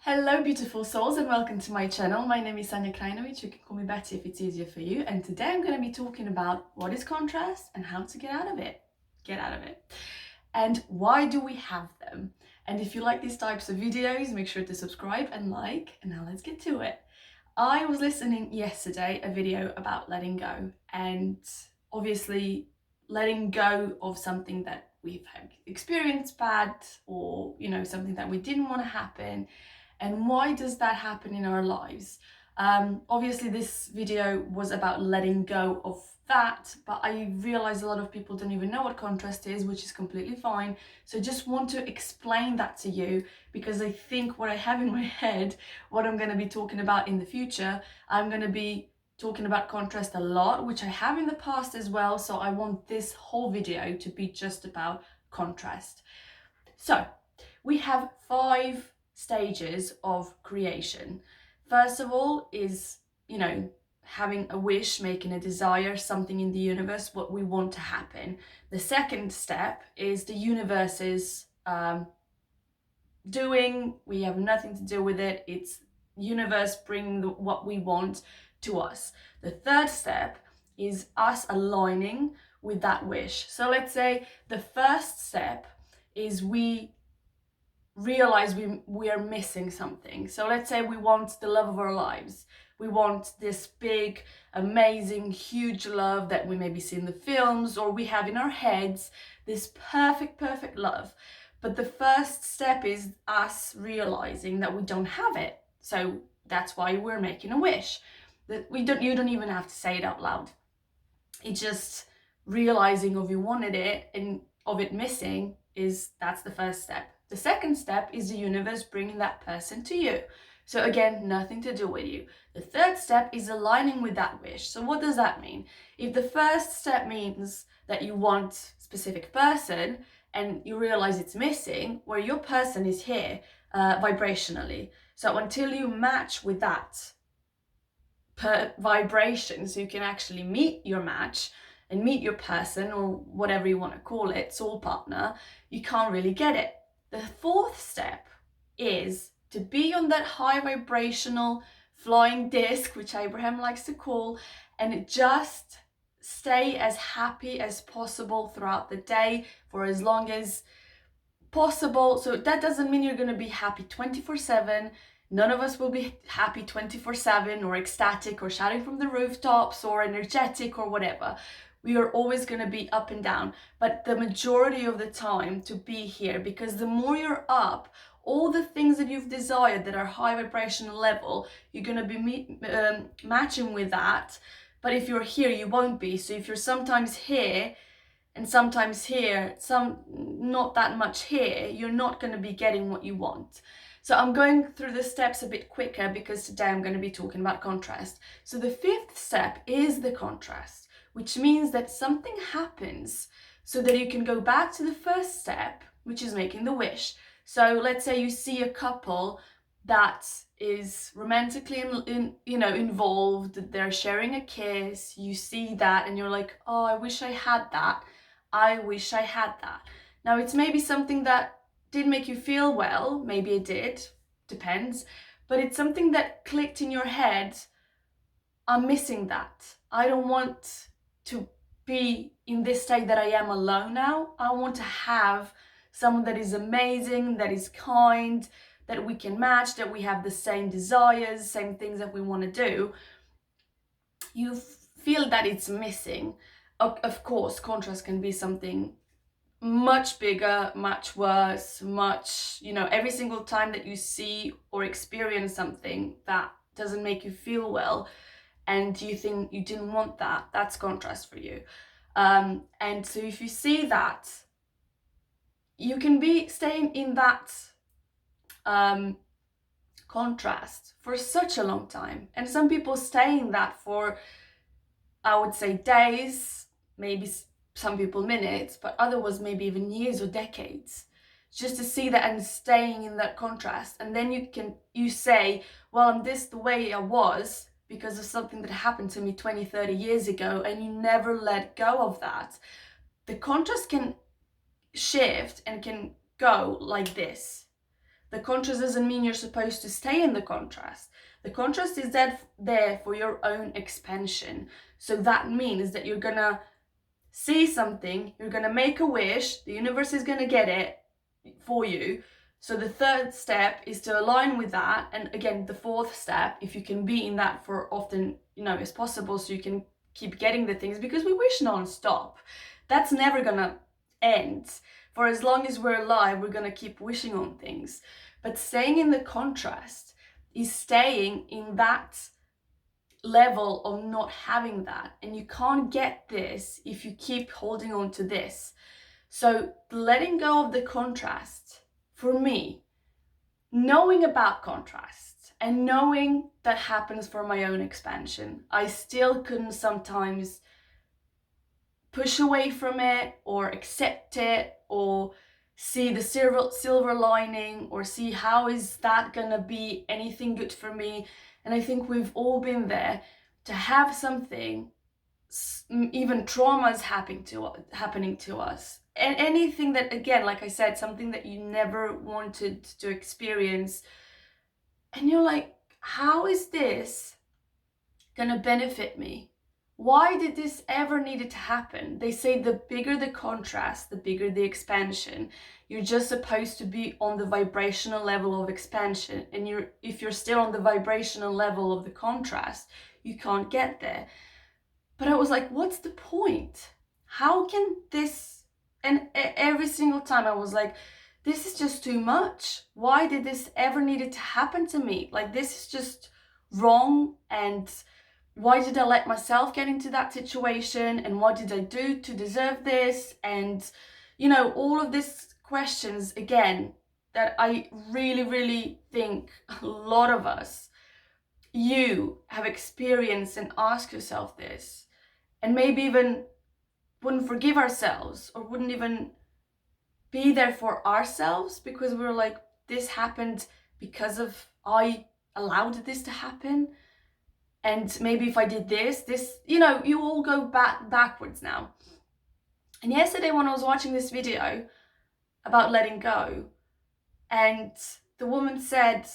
Hello beautiful souls and welcome to my channel. My name is Sanja Krajnovic, you can call me Betty if it's easier for you, and today I'm going to be talking about what is contrast and how to get out of it. And why do we have them? And if you like these types of videos, make sure to subscribe and like, and now let's get to it. I was listening yesterday a video about letting go, and obviously letting go of something that we've experienced bad, or something that we didn't want to happen. And why does that happen in our lives? Obviously this video was about letting go of that, but I realize a lot of people don't even know what contrast is, which is completely fine. So I just want to explain that to you, because I think what I have in my head, what I'm going to be talking about in the future, I'm going to be talking about contrast a lot, which I have in the past as well. So I want this whole video to be just about contrast. So we have 5 stages of creation. First of all is, having a wish, making a desire, something in the universe, what we want to happen. The second step is the universe's doing, we have nothing to do with it. It's universe bringing what we want to us. The third step is us aligning with that wish. So let's say the first step is we realize we are missing something. So let's say we want the love of our lives. We want this big, amazing, huge love that we maybe see in the films, or we have in our heads, this perfect love. But the first step is us realizing that we don't have it. So that's why we're making a wish. That you don't even have to say it out loud. It's just realizing of you wanted it and of it missing that's the first step. The second step is the universe bringing that person to you. So again, nothing to do with you. The third step is aligning with that wish. So what does that mean? If the first step means that you want a specific person and you realize it's missing, where your person is here vibrationally. So until you match with that vibration, so you can actually meet your match and meet your person, or whatever you want to call it, soul partner, you can't really get it. The fourth step is to be on that high vibrational flying disc, which Abraham likes to call, and just stay as happy as possible throughout the day for as long as possible. So that doesn't mean you're going to be happy 24/7. None of us will be happy 24/7 or ecstatic or shouting from the rooftops or energetic or whatever. We are always going to be up and down, but the majority of the time to be here, because the more you're up, all the things that you've desired that are high vibrational level, you're going to be matching with that. But if you're here, you won't be. So if you're sometimes here and sometimes here, not that much here, you're not going to be getting what you want. So I'm going through the steps a bit quicker because today I'm going to be talking about contrast. So the fifth step is the contrast, which means that something happens so that you can go back to the first step, which is making the wish. So let's say you see a couple that is romantically involved, they're sharing a kiss, you see that and you're like, oh, I wish I had that. I wish I had that. Now it's maybe something that did make you feel well, maybe it did, depends, but it's something that clicked in your head. I'm missing that. I don't want to be in this state that I am alone now. I want to have someone that is amazing, that is kind, that we can match, that we have the same desires, same things that we want to do. You feel that it's missing. Of course, contrast can be something much bigger, much worse, every single time that you see or experience something that doesn't make you feel well and you think you didn't want that, that's contrast for you. And so if you see that, you can be staying in that contrast for such a long time. And some people stay in that for, I would say, days, maybe some people minutes, but others maybe even years or decades, just to see that and staying in that contrast. And then you say, well, I'm this the way I was because of something that happened to me 20-30 years ago, and you never let go of that. The contrast can shift and can go like this. The contrast doesn't mean you're supposed to stay in the contrast. The contrast is there for your own expansion. So that means that you're gonna see something, you're gonna make a wish, the universe is gonna get it for you. So the third step is to align with that. And again, the fourth step, if you can be in that for often, as possible, so you can keep getting the things, because we wish non-stop. That's never gonna end. For as long as we're alive, we're gonna keep wishing on things. But staying in the contrast is staying in that level of not having that. And you can't get this if you keep holding on to this. So letting go of the contrast, for me, knowing about contrast and knowing that happens for my own expansion, I still couldn't sometimes push away from it or accept it or see the silver lining or see how is that gonna be anything good for me. And I think we've all been there, to have something, even traumas happening to us, and anything that, again, like I said, something that you never wanted to experience, and you're like, how is this gonna benefit me? Why did this ever needed to happen? They say the bigger the contrast, the bigger the expansion. You're just supposed to be on the vibrational level of expansion, and if you're still on the vibrational level of the contrast, you can't get there. But I was like, what's the point? How can this? And every single time I was like, this is just too much. Why did this ever needed to happen to me? Like, this is just wrong. And why did I let myself get into that situation? And what did I do to deserve this? And, all of these questions, again, that I really, really think a lot of us, you have experienced, and ask yourself this. And maybe even wouldn't forgive ourselves or wouldn't even be there for ourselves, because we were like, this happened because of I allowed this to happen. And maybe if I did this, you all go backwards now. And yesterday when I was watching this video about letting go, and the woman said,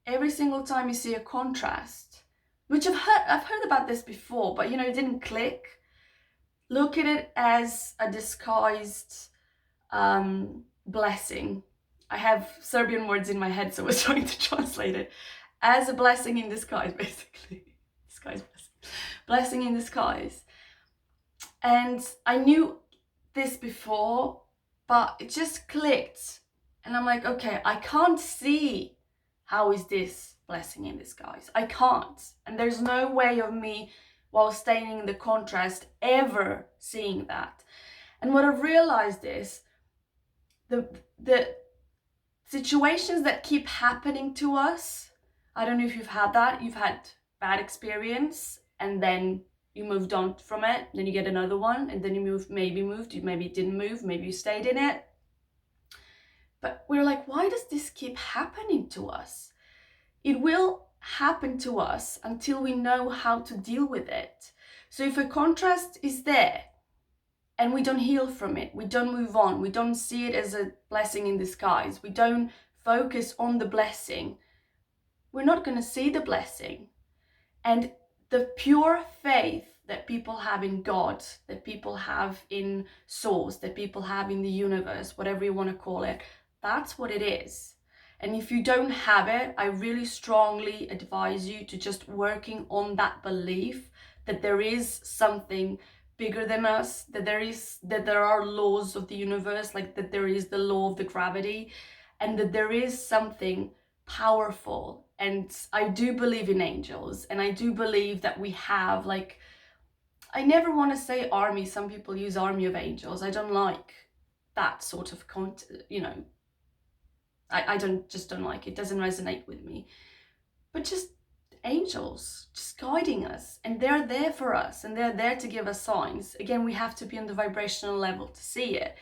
every single time you see a contrast, which I've heard about this before, but it didn't click. Look at it as a disguised blessing. I have Serbian words in my head, so I was trying to translate it as a blessing in disguise, basically. Blessing in disguise. And I knew this before, but it just clicked. And I'm like, okay, I can't see how is this blessing in disguise. I can't. And there's no way of me, while staying in the contrast, ever seeing that. And what I've realized is the situations that keep happening to us. I don't know if you've had that. You've had bad experience and then you moved on from it. Then you get another one and then you maybe didn't move, maybe you stayed in it. But we're like, why does this keep happening to us? It will happen to us until we know how to deal with it. So if a contrast is there and we don't heal from it, we don't move on, we don't see it as a blessing in disguise, we don't focus on the blessing, we're not going to see the blessing. And the pure faith that people have in God, that people have in source, that people have in the universe, whatever you want to call it, that's what it is. And if you don't have it, I really strongly advise you to just working on that belief that there is something bigger than us, that there are laws of the universe, like that there is the law of the gravity, and that there is something powerful. And I do believe in angels, and I do believe that we have, like, I never want to say army. Some people use army of angels. I don't like that sort of I don't like it. It doesn't resonate with me. But just angels, just guiding us, and they're there for us, and they're there to give us signs. Again, we have to be on the vibrational level to see it.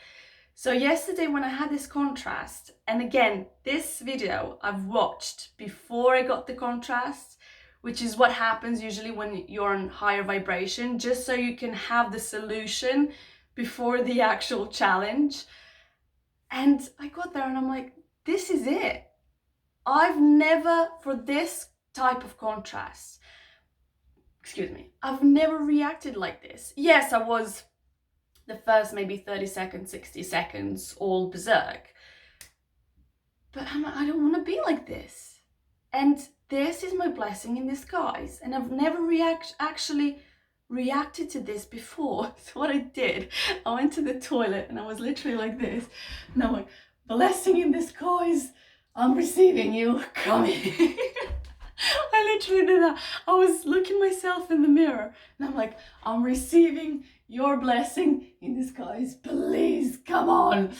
So yesterday when I had this contrast, and again, this video I've watched before I got the contrast, which is what happens usually when you're on higher vibration, just so you can have the solution before the actual challenge. And I got there and I'm like, this is it. I've never, for this type of contrast, I've never reacted like this. Yes, I was the first maybe 30 seconds, 60 seconds, all berserk. But I don't want to be like this. And this is my blessing in disguise. And I've never actually reacted to this before. So what I did, I went to the toilet and I was literally like this. And I'm like, blessing in disguise, I'm receiving you, come here. I literally did that. I was looking myself in the mirror and I'm like, I'm receiving your blessing in disguise, please come on.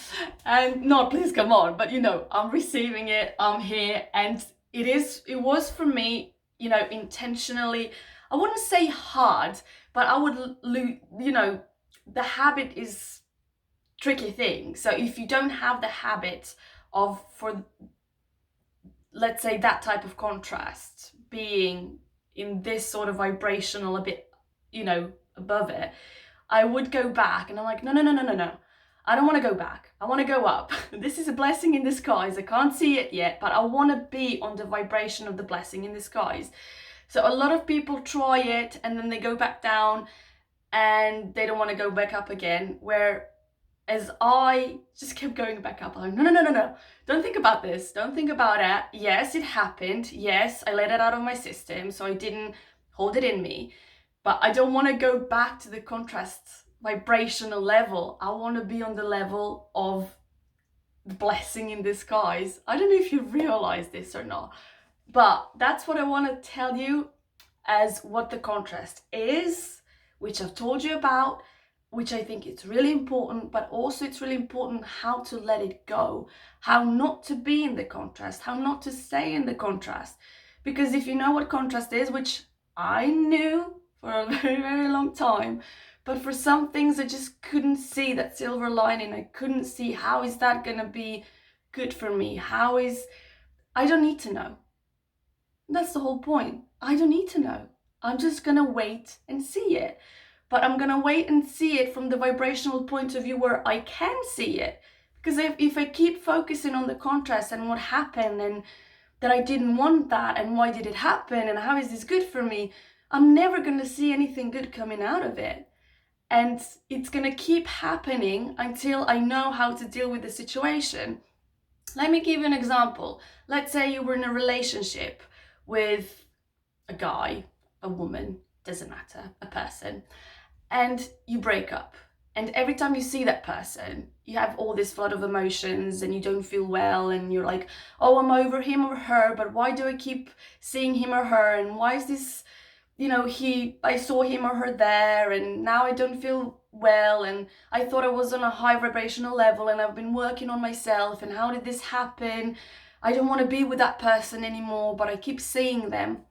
And not please come on, but I'm receiving it, I'm here. And it was for me, intentionally, I wouldn't say hard, but I would, the habit is tricky thing. So if you don't have the habit of, for let's say, that type of contrast, being in this sort of vibrational, a bit, above it, I would go back and I'm like, no. I don't want to go back. I want to go up. This is a blessing in disguise. I can't see it yet, but I want to be on the vibration of the blessing in disguise. So a lot of people try it and then they go back down and they don't want to go back up again, whereas I just kept going back up. I'm like, no. Don't think about this. Don't think about it. Yes, it happened. Yes, I let it out of my system, so I didn't hold it in me. But I don't want to go back to the contrast vibrational level. I want to be on the level of the blessing in disguise. I don't know if you realize this or not, but that's what I want to tell you as what the contrast is, which I've told you about, which I think it's really important, but also it's really important how to let it go, how not to be in the contrast, how not to stay in the contrast. Because if you know what contrast is, which I knew for a very, very long time, but for some things I just couldn't see that silver lining. I couldn't see how is that going to be good for me. I don't need to know. That's the whole point. I don't need to know. I'm just going to wait and see it. But I'm going to wait and see it from the vibrational point of view where I can see it. Because if I keep focusing on the contrast and what happened and that I didn't want that and why did it happen and how is this good for me, I'm never going to see anything good coming out of it. And it's going to keep happening until I know how to deal with the situation. Let me give you an example. Let's say you were in a relationship with a guy, a woman, doesn't matter, a person, and you break up. And every time you see that person, you have all this flood of emotions and you don't feel well and you're like, oh, I'm over him or her, but why do I keep seeing him or her? And why is this, I saw him or her there and now I don't feel well and I thought I was on a high vibrational level and I've been working on myself and how did this happen? I don't want to be with that person anymore, but I keep seeing them.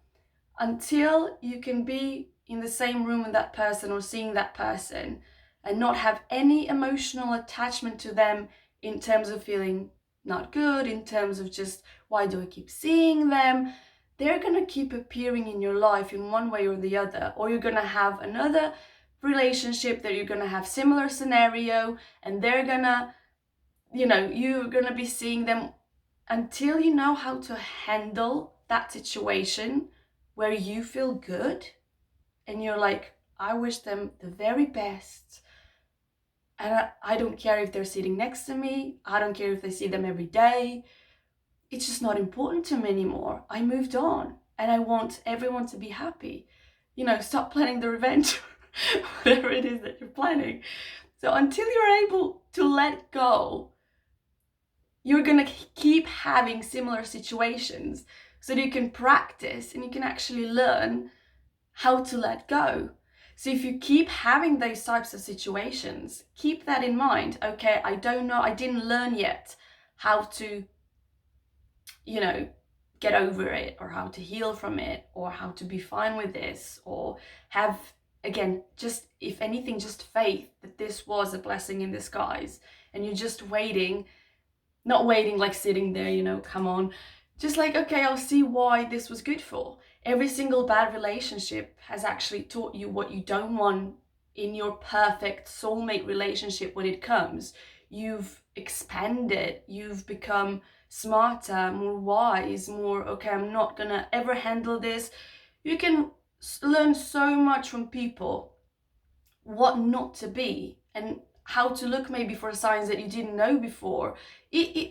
Until you can be in the same room with that person or seeing that person and not have any emotional attachment to them in terms of feeling not good, in terms of just why do I keep seeing them, they're going to keep appearing in your life in one way or the other. Or you're going to have another relationship that you're going to have similar scenario and they're going to, you're going to be seeing them until you know how to handle that situation where you feel good and you're like, I wish them the very best. And I don't care if they're sitting next to me. I don't care if I see them every day. It's just not important to me anymore. I moved on and I want everyone to be happy. Stop planning the revenge, whatever it is that you're planning. So until you're able to let go, you're going to keep having similar situations so that you can practice and you can actually learn how to let go. So if you keep having those types of situations, keep that in mind. Okay, I don't know, I didn't learn yet how to, get over it or how to heal from it or how to be fine with this or have, again, just, if anything, just faith that this was a blessing in disguise and you're just waiting, not waiting like sitting there, come on, just like, okay, I'll see why this was good for. Every single bad relationship has actually taught you what you don't want in your perfect soulmate relationship when it comes. You've expanded, you've become smarter, more wise, more, okay, I'm not gonna ever handle this. You can learn so much from people, what not to be, and how to look maybe for signs that you didn't know before.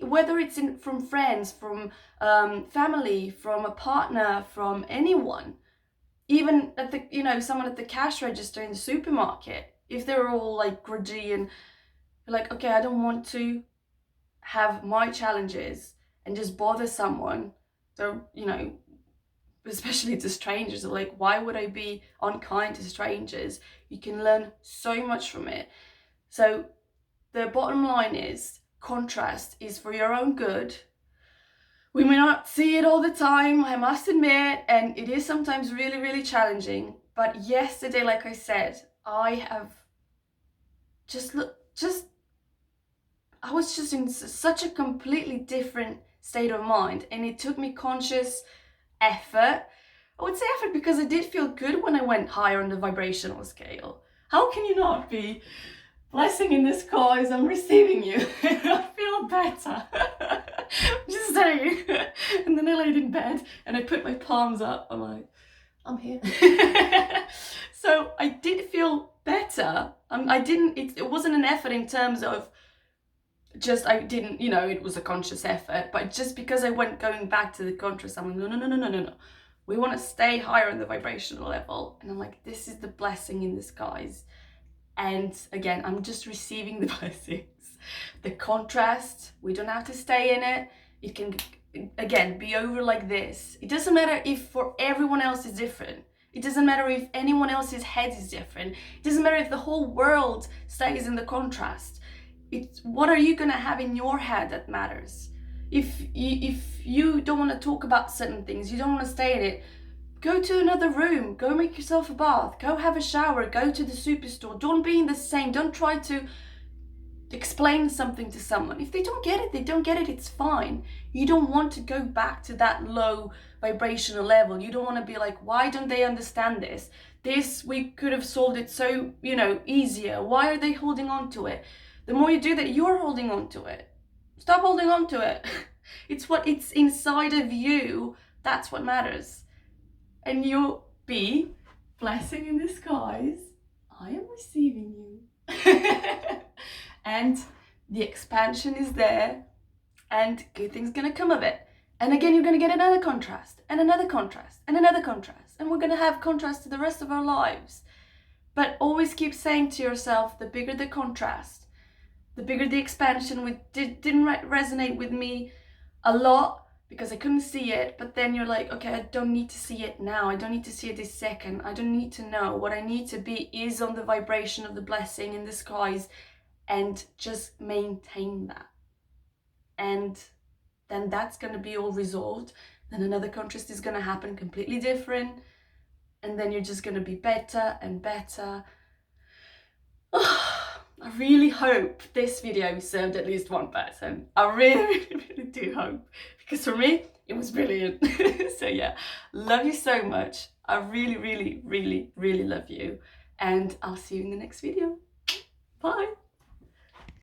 Whether it's from friends, from family, from a partner, from anyone, even at the, someone at the cash register in the supermarket, if they're all like grudgy and like, okay, I don't want to have my challenges and just bother someone. So, especially to strangers, like, why would I be unkind to strangers? You can learn so much from it. So the bottom line is, contrast is for your own good. We may not see it all the time, I must admit, and it is sometimes really, really challenging. But yesterday, like I said, I was just in such a completely different state of mind, and it took me conscious effort. I would say effort because I did feel good when I went higher on the vibrational scale. How can you not be blessing in disguise? I'm receiving you. I feel better. Just saying. And then I laid in bed and I put my palms up. I'm like, I'm here. So I did feel better. It wasn't an effort in terms of it was a conscious effort, but just because I went going back to the contrast, I'm like, no. We want to stay higher on the vibrational level. And I'm like, this is the blessing in disguise. And again, I'm just receiving the blessings. The contrast, we don't have to stay in it. It can, again, be over like this. It doesn't matter if for everyone else is different. It doesn't matter if anyone else's head is different. It doesn't matter if the whole world stays in the contrast. It's what are you going to have in your head that matters. If you don't want to talk about certain things, you don't want to stay in it, go to another room, go make yourself a bath, go have a shower, go to the superstore. Don't be in the same. Don't try to explain something to someone. If they don't get it, they don't get it. It's fine. You don't want to go back to that low vibrational level. You don't want to be like, why don't they understand this? We could have solved it so, easier. Why are they holding on to it? The more you do that, you're holding on to it. Stop holding on to it. It's inside of you. That's what matters. And you'll be blessing in disguise. I am receiving you. And the expansion is there, and good things gonna come of it. And again, you're gonna get another contrast, and another contrast, and another contrast. And we're gonna have contrast to the rest of our lives. But always keep saying to yourself, the bigger the contrast, the bigger the expansion. Didn't resonate with me a lot because I couldn't see it. But then you're like, okay, I don't need to see it now. I don't need to see it this second. I don't need to know. What I need to be is on the vibration of the blessing in disguise, and just maintain that. And then that's going to be all resolved. Then another contrast is going to happen completely different. And then you're just going to be better and better. I really hope this video served at least one person. I really, really, really do hope. Because for me, it was brilliant. So yeah, love you so much. I really, really, really, really love you. And I'll see you in the next video. Bye.